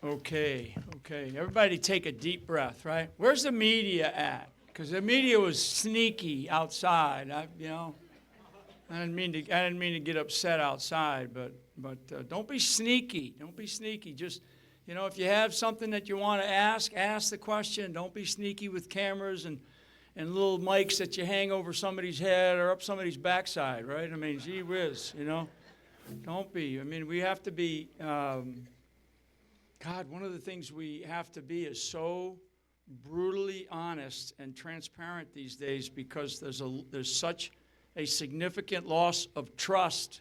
Okay. Everybody take a deep breath, right? Where's the media at? Because the media was sneaky outside. I didn't mean to get upset outside, but don't be sneaky. Don't be sneaky. Just, if you have something that you want to ask the question. Don't be sneaky with cameras and little mics that you hang over somebody's head or up somebody's backside, right? I mean, gee whiz, Don't be. I mean, we have to be... God, one of the things we have to be is so brutally honest and transparent these days because there's such a significant loss of trust.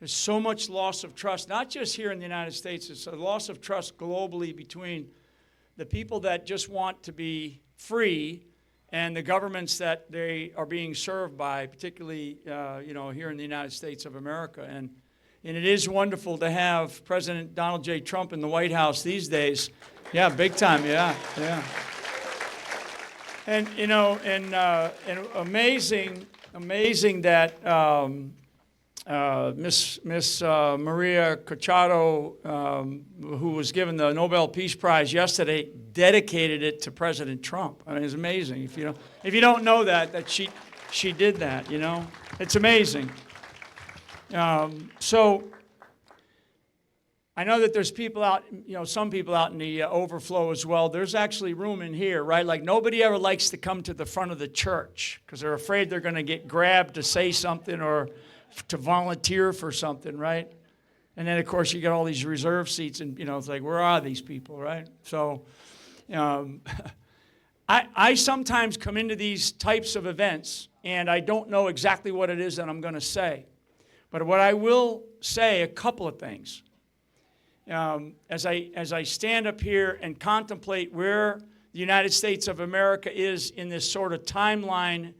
There's so much loss of trust, not just here in the United States. It's a loss of trust globally between the people that just want to be free and the governments that they are being served by, particularly here in the United States of America. And it is wonderful to have President Donald J. Trump in the White House these days. Yeah, big time, yeah. And, and amazing that Miss Maria Cachado, who was given the Nobel Peace Prize yesterday, dedicated it to President Trump. I mean, it's amazing. If you don't know that she did that, It's amazing. So I know that there's people out, some people out in the overflow as well. There's actually room in here, right? Like nobody ever likes to come to the front of the church because they're afraid they're going to get grabbed to say something or to volunteer for something, right? And then, of course, you get all these reserve seats and, it's like, where are these people, right? So I sometimes come into these types of events and I don't know exactly what it is that I'm going to say. But what I will say, a couple of things. As I stand up here and contemplate where the United States of America is in this sort of timeline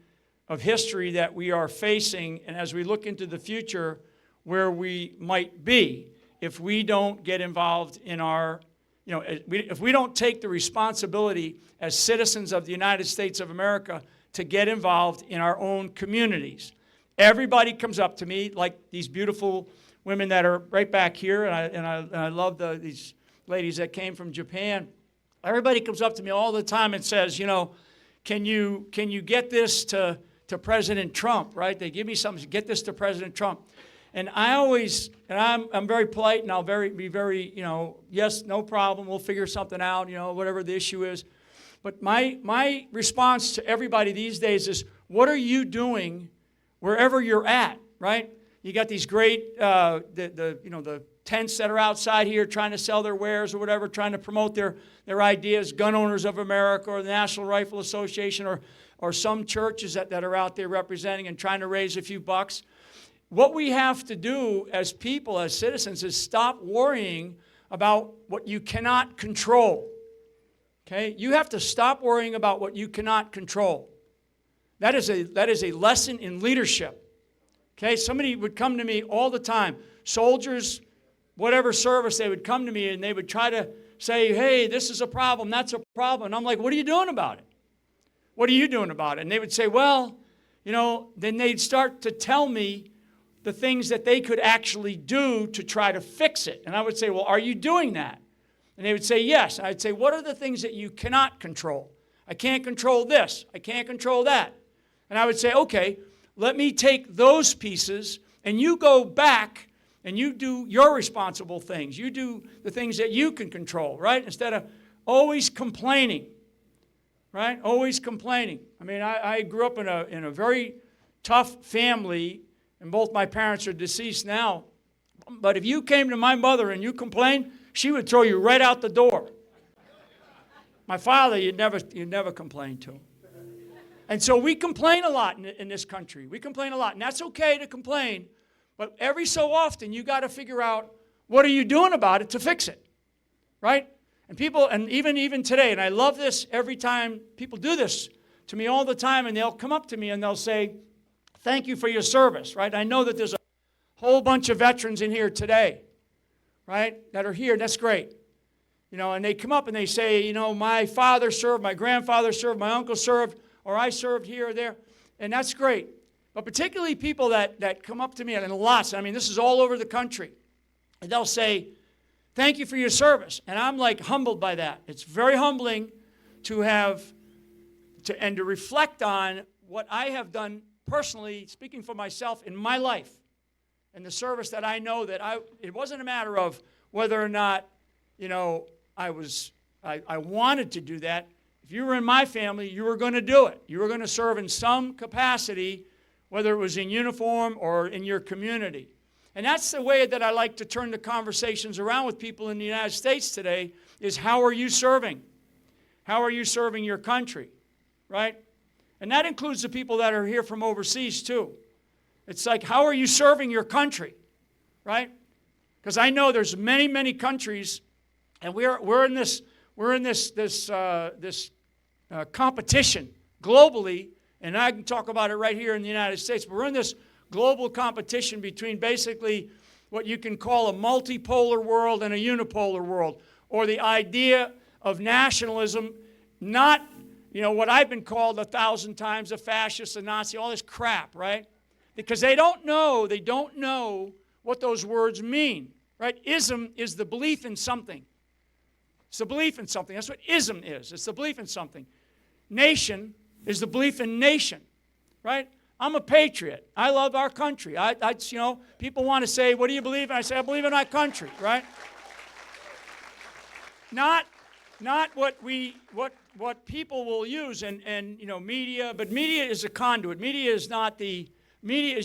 of history that we are facing, and as we look into the future where we might be if we don't get involved in our, if we don't take the responsibility as citizens of the United States of America to get involved in our own communities. Everybody comes up to me, like these beautiful women that are right back here, and I love these ladies that came from Japan. Everybody comes up to me all the time and says, can you get this to President Trump, right? They give me something, get this to President Trump. And I'm very polite, and I'll be very, yes, no problem, we'll figure something out, whatever the issue is. But my response to everybody these days is, what are you doing wherever you're at, right? You got these great, the tents that are outside here trying to sell their wares or whatever, trying to promote their ideas, Gun Owners of America or the National Rifle Association or some churches that are out there representing and trying to raise a few bucks. What we have to do as people, as citizens, is stop worrying about what you cannot control. Okay? You have to stop worrying about what you cannot control. That is a lesson in leadership. Okay, somebody would come to me all the time. Soldiers, whatever service, they would come to me and they would try to say, hey, this is a problem, that's a problem. And I'm like, what are you doing about it? What are you doing about it? And they would say, well, then they'd start to tell me the things that they could actually do to try to fix it. And I would say, well, are you doing that? And they would say, yes. And I'd say, what are the things that you cannot control? I can't control this. I can't control that. And I would say, okay, let me take those pieces and you go back and you do your responsible things. You do the things that you can control, right? Instead of always complaining, right? Always complaining. I mean, I grew up in a very tough family, and both my parents are deceased now. But if you came to my mother and you complained, she would throw you right out the door. My father, you'd never complain to. And so we complain a lot in this country. We complain a lot, and that's okay to complain. But every so often, you got to figure out what are you doing about it to fix it, right? And people, and even today, and I love this every time people do this to me all the time, and they'll come up to me and they'll say, thank you for your service, right? I know that there's a whole bunch of veterans in here today, right, that are here. That's great. And they come up and they say, my father served, my grandfather served, my uncle served, or I served here or there, and that's great. But particularly people that come up to me, and lots, I mean, this is all over the country, and they'll say, Thank you for your service. And I'm like humbled by that. It's very humbling to to reflect on what I have done personally, speaking for myself, in my life and the service that I know that it wasn't a matter of whether or not, I wanted to do that. If you were in my family, you were going to do it. You were going to serve in some capacity, whether it was in uniform or in your community. And that's the way that I like to turn the conversations around with people in the United States today, is how are you serving? How are you serving your country? Right? And that includes the people that are here from overseas too. It's like, how are you serving your country? Right? Because I know there's many, many countries, and we're in this competition globally, and I can talk about it right here in the United States. But we're in this global competition between basically what you can call a multipolar world and a unipolar world, or the idea of nationalism, not what I've been called 1,000 times a fascist, a Nazi, all this crap, right? Because they don't know what those words mean, right? Ism is the belief in something. It's the belief in something. That's what ism is. It's the belief in something. Nation is the belief in nation, right? I'm a patriot. I love our country. People want to say, what do you believe in? I say, I believe in our country, right? Not what people will use and media, but media is a conduit. Media is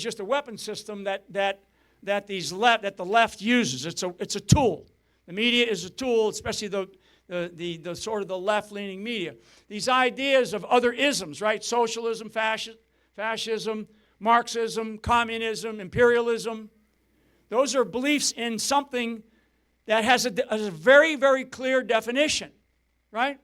just a weapon system that the left uses. It's a tool. The media is a tool, especially the sort of the left-leaning media. These ideas of other isms, right? Socialism, fascism, Marxism, communism, imperialism. Those are beliefs in something that has a very, very clear definition, right?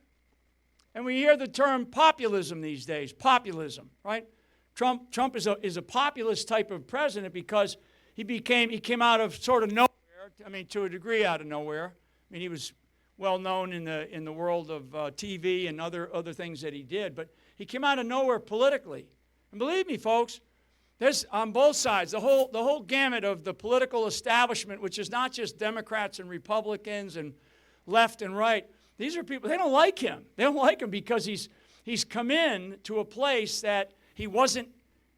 And we hear the term populism these days, populism, right? Trump is a populist type of president because he came out of sort of nowhere. To a degree out of nowhere. He was well known in the world of TV and other things that he did, but he came out of nowhere politically. And believe me, folks, there's on both sides, the whole gamut of the political establishment, which is not just Democrats and Republicans and left and right. These are people, they don't like him. They don't like him because he's come in to a place that he wasn't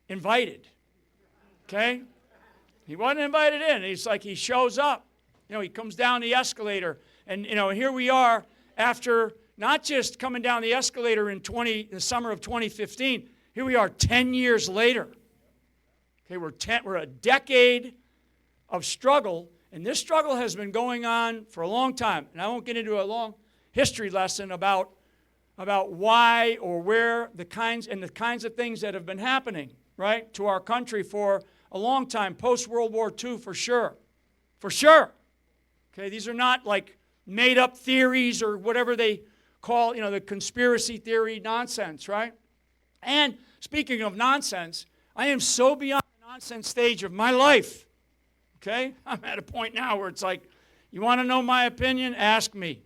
invited. Okay? He wasn't invited in. It's like he shows up. He comes down the escalator. And, here we are after not just coming down the escalator in the summer of 2015. Here we are 10 years later. Okay, we're a decade of struggle. And this struggle has been going on for a long time. And I won't get into a long history lesson about why or where the kinds of things that have been happening, right, to our country for a long time, post-World War II for sure. For sure. Okay, these are not like made-up theories or whatever they call, the conspiracy theory nonsense, right? And speaking of nonsense, I am so beyond the nonsense stage of my life. Okay? I'm at a point now where it's like, you want to know my opinion? Ask me.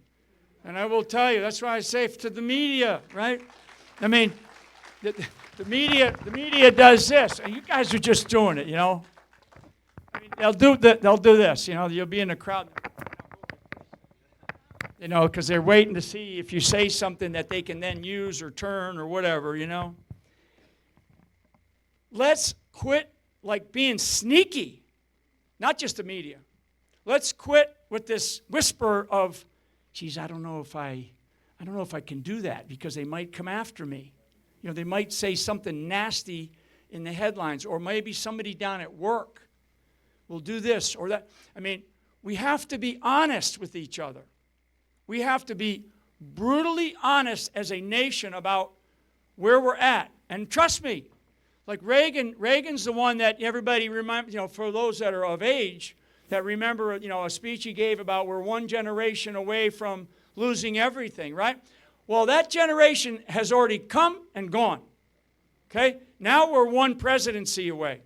And I will tell you. That's why I say to the media, right? The media does this, and you guys are just doing it, They'll do this, You'll be in a crowd, because they're waiting to see if you say something that they can then use or turn or whatever, Let's quit being sneaky, not just the media. Let's quit with this whisper of, geez, I don't know if I can do that because they might come after me. They might say something nasty in the headlines, or maybe somebody down at work will do this or that. We have to be honest with each other. We have to be brutally honest as a nation about where we're at. And trust me, like Reagan's the one that everybody remembers, for those that are of age, that remember, a speech he gave about we're one generation away from losing everything, right? Well, that generation has already come and gone. Okay? Now we're one presidency away.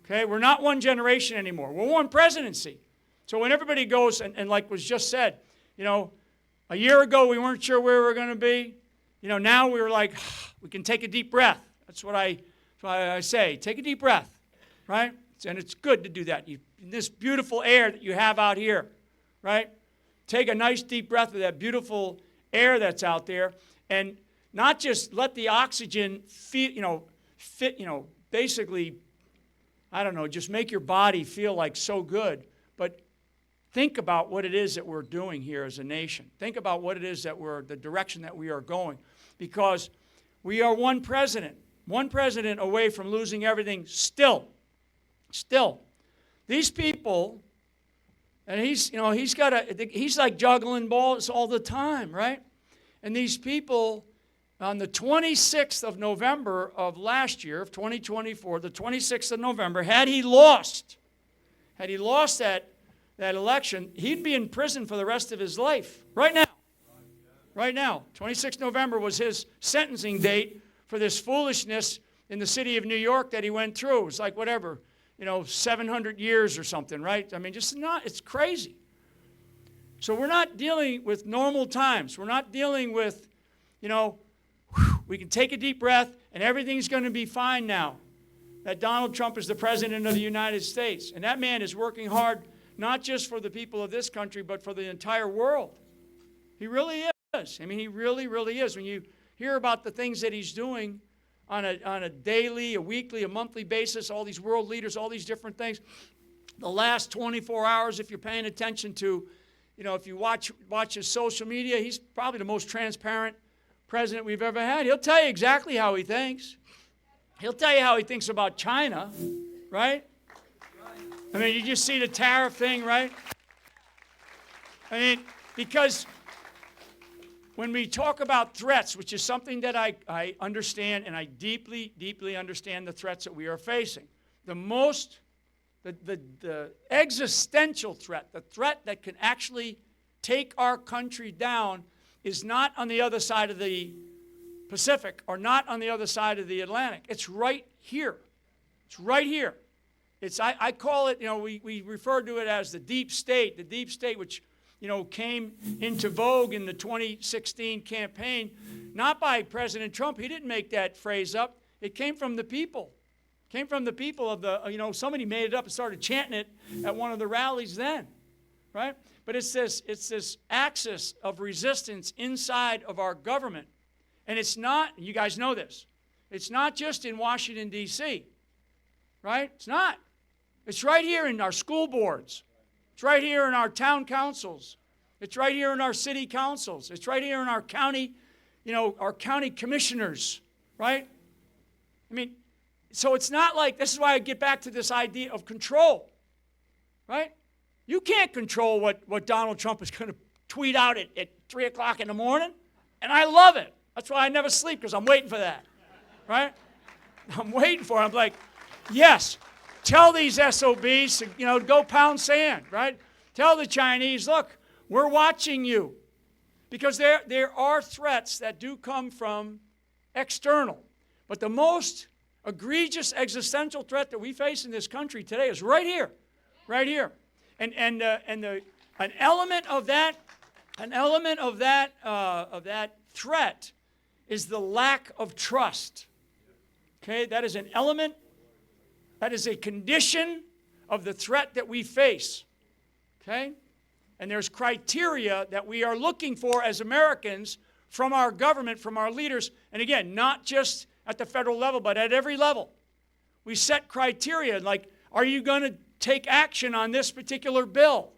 Okay? We're not one generation anymore. We're one presidency. So when everybody goes, and like was just said, a year ago we weren't sure where we were going to be. Now we're like, we can take a deep breath. That's what I say. Take a deep breath, right? And it's good to do that. In this beautiful air that you have out here, right? Take a nice deep breath of that beautiful air that's out there, and not just let the oxygen basically, I don't know, just make your body feel like so good, but think about what it is that we're doing here as a nation. Think about what it is that the direction that we are going, because we are one president away from losing everything still. These people, and he's like juggling balls all the time, right? And these people, on the 26th of November of last year, of 2024, the 26th of November, had he lost that election, he'd be in prison for the rest of his life. Right now, 26th November was his sentencing date for this foolishness in the city of New York that he went through. It was like 700 years or something, right? I mean, it's crazy. So we're not dealing with normal times. We're not dealing with, we can take a deep breath and everything's going to be fine now. That Donald Trump is the president of the United States. And that man is working hard, not just for the people of this country, but for the entire world. He really is. I mean, he really, really is. When you hear about the things that he's doing on a daily, a weekly, a monthly basis, all these world leaders, all these different things, the last 24 hours, if you're paying attention to, if you watch his social media, he's probably the most transparent president we've ever had. He'll tell you exactly how he thinks. He'll tell you how he thinks about China, right? I mean, you just see the tariff thing, right? I mean, because when we talk about threats, which is something that I understand, and I deeply, deeply understand the threats that we are facing, the existential threat, the threat that can actually take our country down, is not on the other side of the Pacific or not on the other side of the Atlantic. It's right here. It's right here. I call it, we refer to it as the deep state, which, came into vogue in the 2016 campaign, not by President Trump. He didn't make that phrase up. It came from the people. Came from the people of somebody made it up and started chanting it at one of the rallies then, right? But it's this axis of resistance inside of our government. And it's not, you guys know this, it's not just in Washington, D.C., right? It's not. It's right here in our school boards. It's right here in our town councils. It's right here in our city councils. It's right here in our county, our county commissioners, right? I mean, so it's not like, this is why I get back to this idea of control, right? You can't control what Donald Trump is going to tweet out at 3 o'clock in the morning, and I love it. That's why I never sleep, because I'm waiting for that, right? I'm waiting for it. I'm like, yes, tell these SOBs to go pound sand, right? Tell the Chinese, look, we're watching you. Because there are threats that do come from external. But the most egregious existential threat that we face in this country today is right here. Right here. And an element of that threat is the lack of trust. Okay, that is an element, that is a condition of the threat that we face. Okay? And there's criteria that we are looking for as Americans from our government, from our leaders, and again, not just at the federal level, but at every level. We set criteria like, are you going to take action on this particular bill?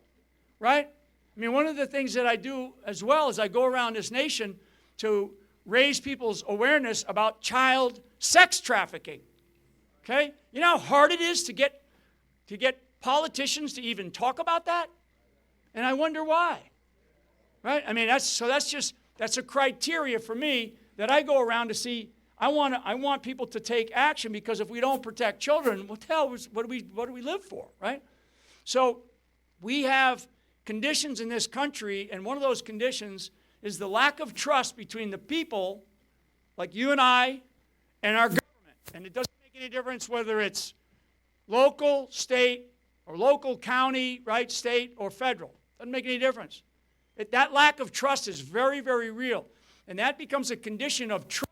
Right? I mean, one of the things that I do as well is I go around this nation to raise people's awareness about child sex trafficking. Okay? You know how hard it is to get politicians to even talk about that? And I wonder why. Right? I mean, that's a criteria for me that I go around to see. I want people to take action, because if we don't protect children, what the hell, what do we live for, right? So we have conditions in this country, and one of those conditions is the lack of trust between the people, like you and I, and our government. And it doesn't make any difference whether it's local, state, or local, county, right, state, or federal. Doesn't make any difference. That lack of trust is very, very real. And that becomes a condition of trust,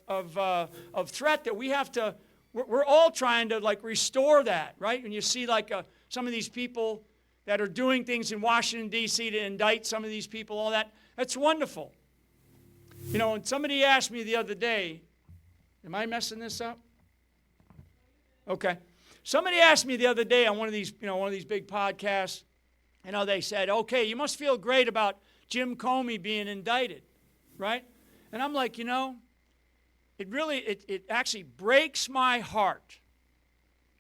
of threat that we have to, we're all trying to like restore that, right? When you see like some of these people that are doing things in Washington, D.C. to indict some of these people, all that. That's wonderful. You know, and somebody asked me the other day, am I messing this up? Okay. Somebody asked me the other day on one of these big podcasts, they said, okay, you must feel great about Jim Comey being indicted, right? And I'm like, it actually breaks my heart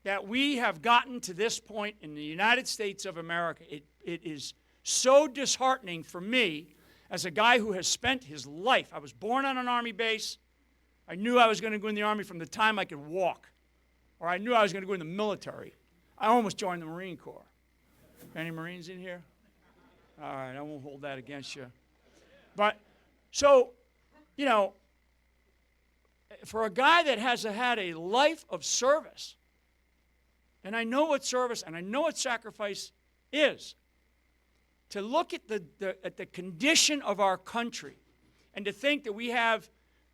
that we have gotten to this point in the United States of America. It is so disheartening for me as a guy who has spent his life. I was born on an Army base. I knew I was going to go in the Army from the time I could walk. Or I knew I was going to go in the military. I almost joined the Marine Corps. Any Marines in here? All right, I won't hold that against you. But, so, for a guy that has had a life of service, and I know what service and I know what sacrifice is, to look at the condition of our country and to think that we have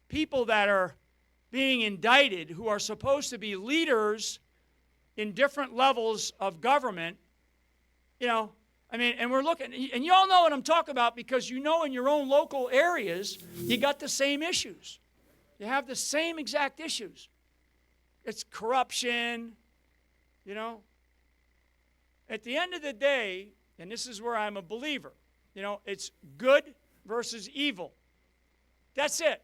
people that are being indicted who are supposed to be leaders in different levels of government, and we're looking, and you all know what I'm talking about because in your own local areas, you got the same issues. You have the same exact issues. It's corruption, At the end of the day, and this is where I'm a believer, it's good versus evil. That's it.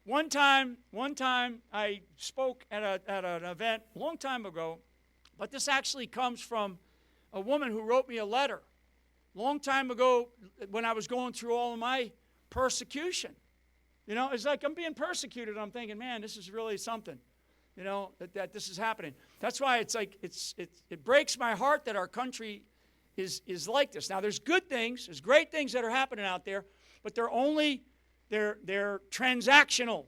One time I spoke at an event a long time ago, but this actually comes from a woman who wrote me a letter a long time ago when I was going through all of my persecution. It's like I'm being persecuted. I'm thinking, man, this is really something, that this is happening. That's why it's like it breaks my heart that our country is like this. Now, there's good things, there's great things that are happening out there, but they're transactional.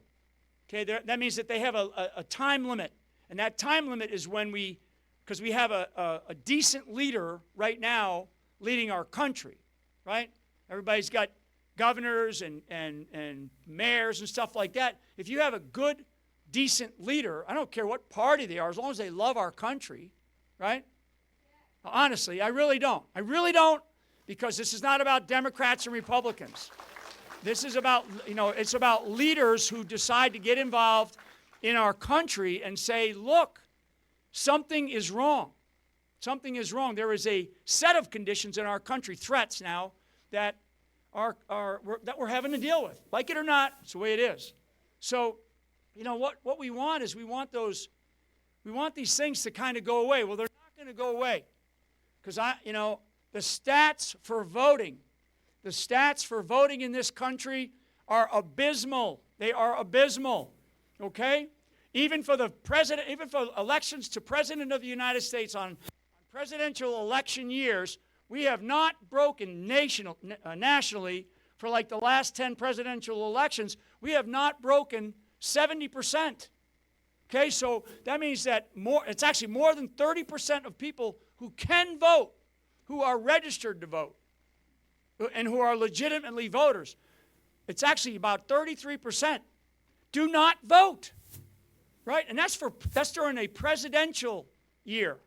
Okay, that means that they have a time limit, and that time limit is because we have a decent leader right now leading our country, right? Everybody's got governors and mayors and stuff like that. If you have a good, decent leader, I don't care what party they are, as long as they love our country, right? Honestly, I really don't. I really don't, because this is not about Democrats and Republicans. This is about, it's about leaders who decide to get involved in our country and say, look, something is wrong. Something is wrong. There is a set of conditions in our country, threats now, that that we're having to deal with. Like it or not, it's the way it is. So, what we want is we want these things to kind of go away. Well, they're not going to go away. Because the stats for voting in this country are abysmal. They are abysmal. Okay? Even for elections to president of the United States on presidential election years, we have not broken nationally for like the last 10 presidential elections, we have not broken 70%. Okay, so that means that it's actually more than 30% of people who can vote, who are registered to vote, and who are legitimately voters. It's actually about 33% do not vote, right? And that's during a presidential year.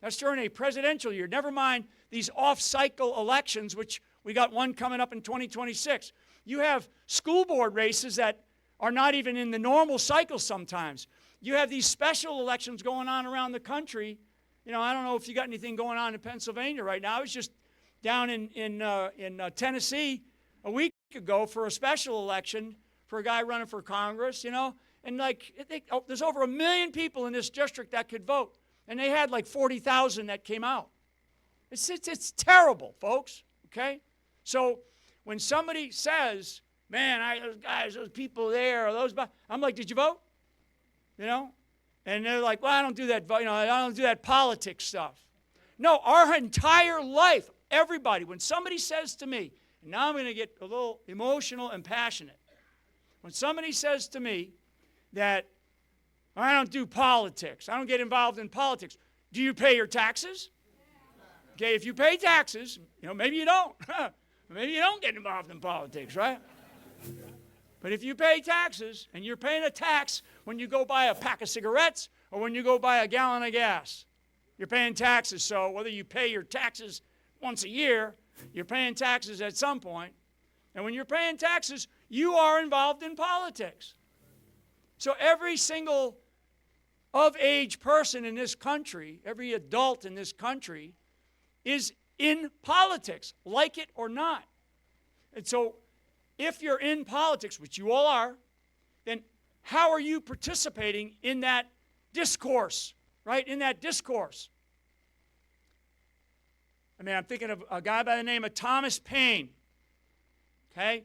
That's during a presidential year. Never mind these off-cycle elections, which we got one coming up in 2026. You have school board races that are not even in the normal cycle sometimes. You have these special elections going on around the country. I don't know if you got anything going on in Pennsylvania right now. I was just down in Tennessee a week ago for a special election for a guy running for Congress, and there's over 1 million people in this district that could vote, and they had like 40,000 that came out. It's terrible, folks, okay? So when somebody says, man, those people there, I'm like, did you vote? And they're like, well, I don't do that, I don't do that politics stuff. No, our entire life, everybody, when somebody says to me, and now I'm going to get a little emotional and passionate. When somebody says to me that I don't do politics, I don't get involved in politics, do you pay your taxes? Okay, if you pay taxes, maybe you don't. Maybe you don't get involved in politics, right? But if you pay taxes, and you're paying a tax when you go buy a pack of cigarettes or when you go buy a gallon of gas, You're paying taxes, so whether you pay your taxes once a year, you're paying taxes at some point. And when you're paying taxes, you are involved in politics. So every single of-age person in this country, every adult in this country, is in politics, like it or not. And so if you're in politics, which you all are, then how are you participating in that discourse, right? In that discourse. I mean, I'm thinking of a guy by the name of Thomas Paine, okay,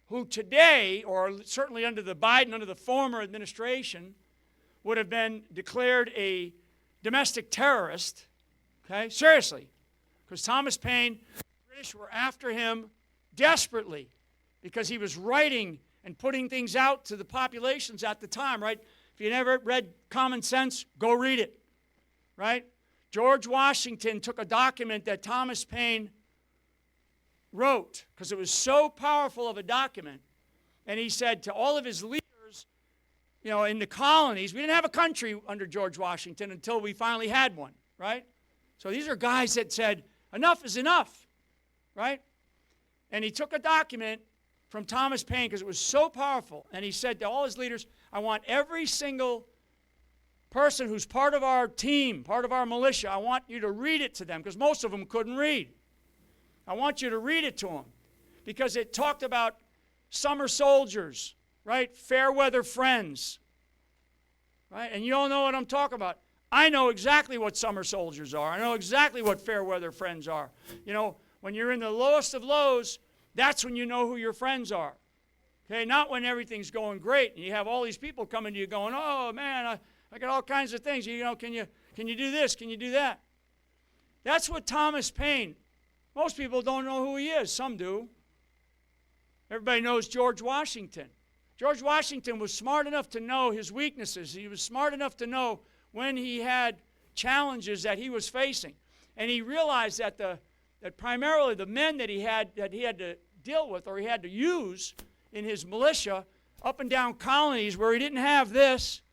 who today, or certainly under the Biden, under the former administration, would have been declared a domestic terrorist, okay, seriously, because Thomas Paine, the British were after him desperately because he was writing and putting things out to the populations at the time, right? If you never read Common Sense, go read it, right? George Washington took a document that Thomas Paine wrote because it was so powerful of a document, and he said to all of his leaders, you know, in the colonies, we didn't have a country under George Washington until we finally had one, right? So these are guys that said, enough is enough, right? And he took a document from Thomas Paine because it was so powerful, and he said to all his leaders, I want every single person who's part of our team, part of our militia, I want you to read it to them because most of them couldn't read. I want you to read it to them because it talked about summer soldiers, right? Fair weather friends, right? And you all know what I'm talking about. I know exactly what summer soldiers are. I know exactly what fair weather friends are. You know, when you're in the lowest of lows, that's when you know who your friends are. Okay, not when everything's going great and you have all these people coming to you going, oh man, I got all kinds of things. You know, can you do this? Can you do that? That's what Thomas Paine. Most people don't know who he is. Some do. Everybody knows George Washington. George Washington was smart enough to know his weaknesses. He was smart enough to know when he had challenges that he was facing. And he realized that that primarily the men that he had to deal with or he had to use in his militia up and down colonies where he didn't have this,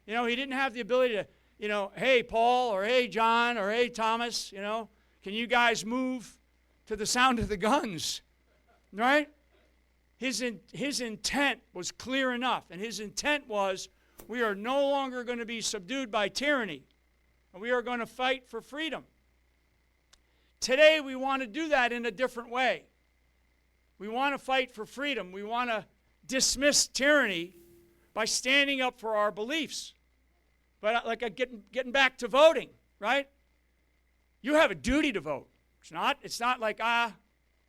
you know, he didn't have the ability to, you know, hey, Paul, or hey, John, or hey, Thomas, you know, can you guys move to the sound of the guns, right? His intent was clear enough, and his intent was we are no longer going to be subdued by tyranny, and we are going to fight for freedom. Today, we want to do that in a different way. We want to fight for freedom. We want to dismiss tyranny by standing up for our beliefs. But like getting back to voting, right? You have a duty to vote. It's not like,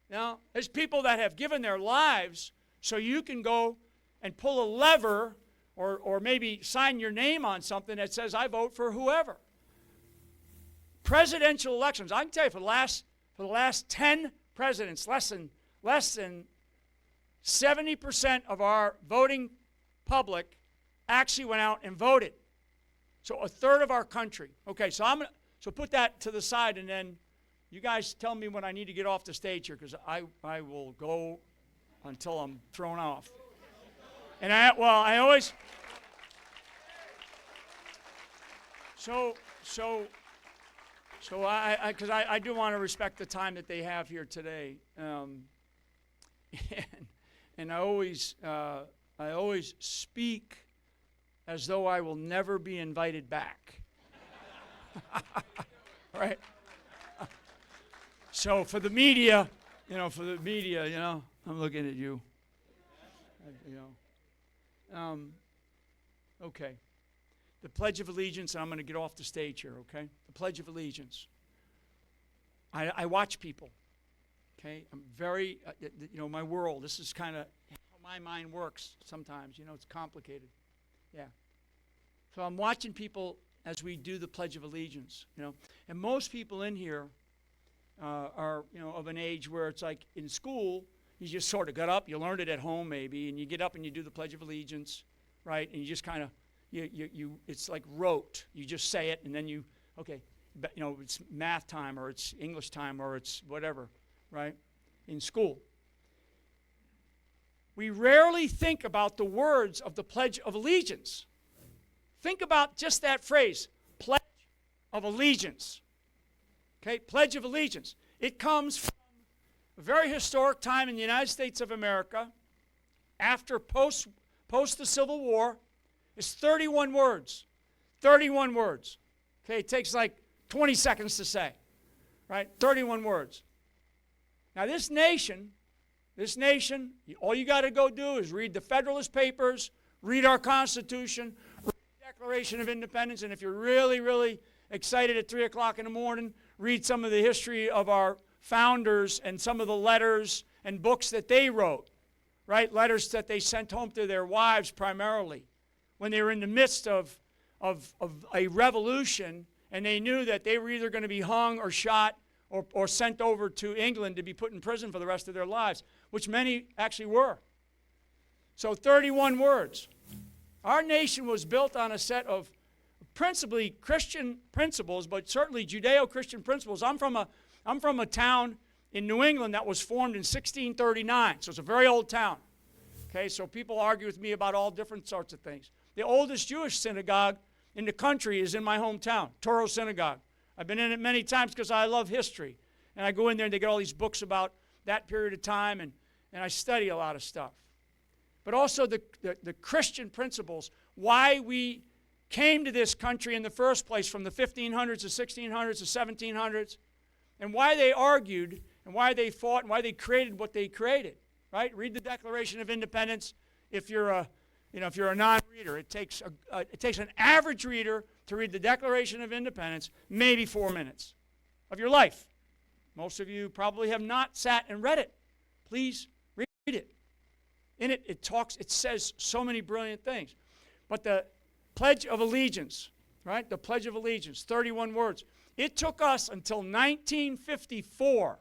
no. There's people that have given their lives so you can go and pull a lever or maybe sign your name on something that says, I vote for whoever. Presidential elections, I can tell you for the last 10 presidents, less than 70% of our voting public actually went out and voted. So a third of our country. Okay, so put that to the side, and then you guys tell me when I need to get off the stage here, because I will go until I'm thrown off. And I always. Because I do want to respect the time that they have here today, and I always speak as though I will never be invited back. Right? So for the media, I'm looking at you. Okay. The Pledge of Allegiance, and I'm going to get off the stage here, okay? The Pledge of Allegiance. I watch people, okay? I'm very, my world, this is kind of how my mind works sometimes. It's complicated. Yeah. So I'm watching people as we do the Pledge of Allegiance, And most people in here are, of an age where it's like in school, you just sort of got up, you learned it at home maybe, and you get up and you do the Pledge of Allegiance, right? And you just kind of, it's like rote. You just say it, and then it's math time, or it's English time, or it's whatever, right? In school. We rarely think about the words of the Pledge of Allegiance. Think about just that phrase, Pledge of Allegiance. Okay, Pledge of Allegiance. It comes from a very historic time in the United States of America, after post the Civil War. It's 31 words. 31 words. Okay, it takes like 20 seconds to say, right? 31 words. Now this nation, all you got to go do is read the Federalist Papers, read our Constitution, read the Declaration of Independence, and if you're really, really excited at 3 o'clock in the morning, read some of the history of our founders and some of the letters and books that they wrote, right? Letters that they sent home to their wives primarily when they were in the midst of a revolution, and they knew that they were either going to be hung or shot or sent over to England to be put in prison for the rest of their lives, which many actually were. So 31 words. Our nation was built on a set of principally Christian principles, but certainly Judeo-Christian principles. I'm from a town in New England that was formed in 1639, so it's a very old town. Okay, so people argue with me about all different sorts of things. The oldest Jewish synagogue in the country is in my hometown, Toro Synagogue. I've been in it many times because I love history. And I go in there and they get all these books about that period of time, and I study a lot of stuff. But also the Christian principles, why we came to this country in the first place from the 1500s, the 1600s, the 1700s, and why they argued, and why they fought, and why they created what they created, right? Read the Declaration of Independence if you're a non-reader. It takes an average reader to read the Declaration of Independence maybe 4 minutes of your life. Most of you probably have not sat and read it. Please read it. In it, it says so many brilliant things. But the Pledge of Allegiance, right? The Pledge of Allegiance, 31 words. It took us until 1954,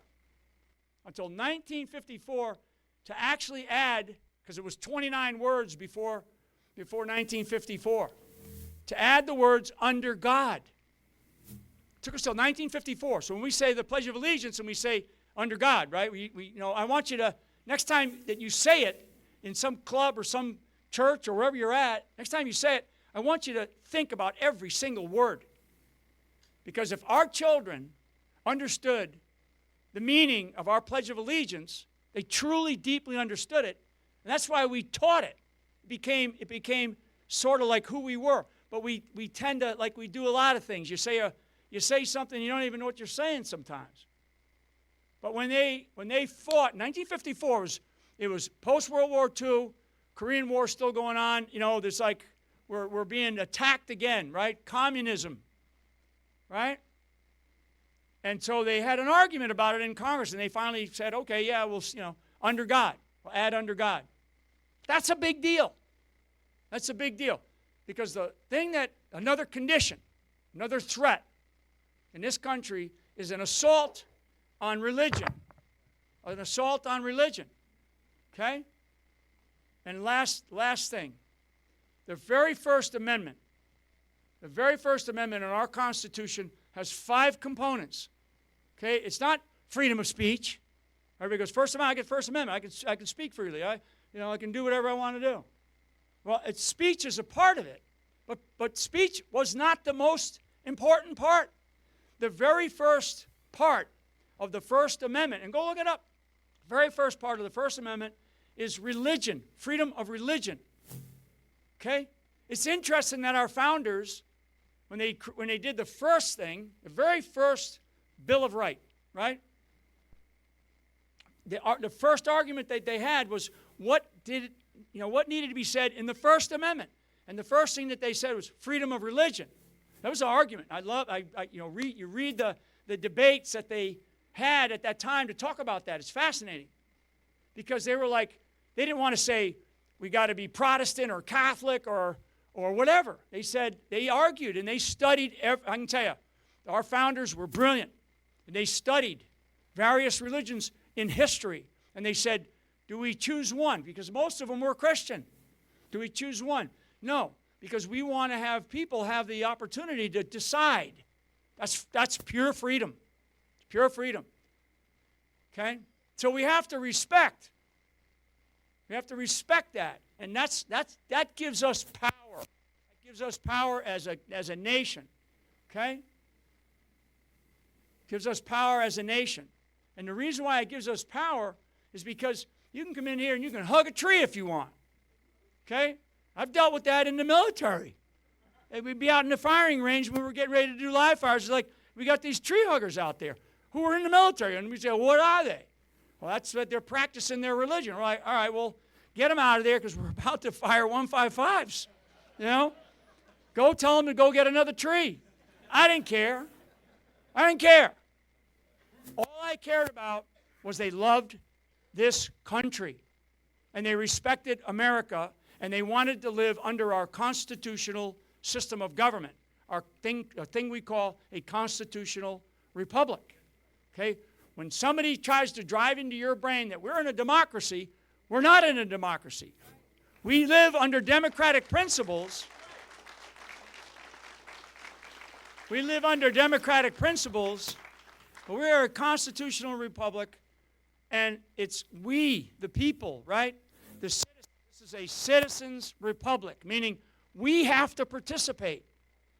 to actually add, because it was 29 words before 1954, to add the words under God. It took us till 1954. So when we say the Pledge of Allegiance and we say under God, right? I want you to, next time that you say it in some club or some church or wherever you're at, next time you say it, I want you to think about every single word. Because if our children understood the meaning of our Pledge of Allegiance, they truly, deeply understood it, and that's why we taught it. It became sort of like who we were. But we tend to, like we do a lot of things. You say something, you don't even know what you're saying sometimes. But when they fought, 1954 it was post-World War II, Korean War still going on. There's like we're being attacked again, right? Communism, right? And so they had an argument about it in Congress, and they finally said, okay, yeah, we'll, under God. We'll add under God. That's a big deal. That's a big deal. Because the thing another condition, another threat in this country is an assault on religion. An assault on religion. Okay? And last thing. The very first amendment in our Constitution has 5 components. Okay? It's not freedom of speech. Everybody goes, First Amendment, I get First Amendment. I can speak freely. I can do whatever I want to do. Well, speech is a part of it, but speech was not the most important part. The very first part of the First Amendment, and go look it up, the very first part of the First Amendment is religion, freedom of religion. Okay? It's interesting that our founders, when they did the first thing, the very first Bill of Rights, right? The first argument that they had was what needed to be said in the First Amendment, and the first thing that they said was freedom of religion. That was an argument. You read the debates that they had at that time to talk about that. It's fascinating, because they were like, they didn't want to say we got to be Protestant or Catholic or whatever. They argued and they studied. I can tell you, our founders were brilliant, and they studied various religions in history, and they said, do we choose one? Because most of them were Christian. Do we choose one? No, because we want to have people have the opportunity to decide. That's pure freedom. Pure freedom. Okay? So we have to respect. We have to respect that. And that gives us power. That gives us power as a nation. Okay? Gives us power as a nation. And the reason why it gives us power is because you can come in here and you can hug a tree if you want. Okay? I've dealt with that in the military. And we'd be out in the firing range when we were getting ready to do live fires. It's like, we got these tree huggers out there who are in the military. And we say, what are they? Well, that's what they're practicing their religion. We're like, all right, well, get them out of there because we're about to fire 155s. You know? Go tell them to go get another tree. I didn't care. I didn't care. All I cared about was they loved this country. And they respected America. And they wanted to live under our constitutional system of government, a thing we call a constitutional republic. Okay? When somebody tries to drive into your brain that we're in a democracy, we're not in a democracy. We live under democratic principles. We live under democratic principles, but we're a constitutional republic, and it's we, the people, right? This is a citizens' republic, meaning we have to participate.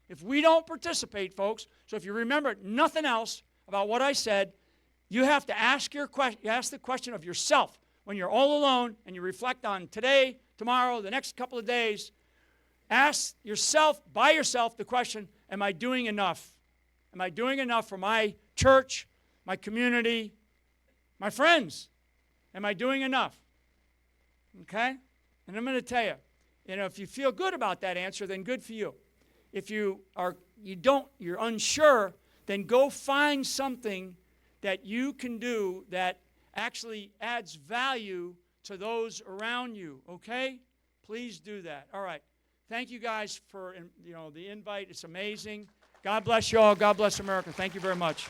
If we don't participate, folks, so if you remember nothing else about what I said, you have to ask the question of yourself when you're all alone and you reflect on today, tomorrow, the next couple of days. Ask yourself, by yourself, the question, am I doing enough? Am I doing enough for my church, my community, my friends? Am I doing enough? Okay? And I'm going to tell you, if you feel good about that answer, then good for you. If you're unsure, then go find something that you can do that actually adds value to those around you, okay? Please do that. All right. Thank you guys for the invite. It's amazing. God bless you all. God bless America. Thank you very much.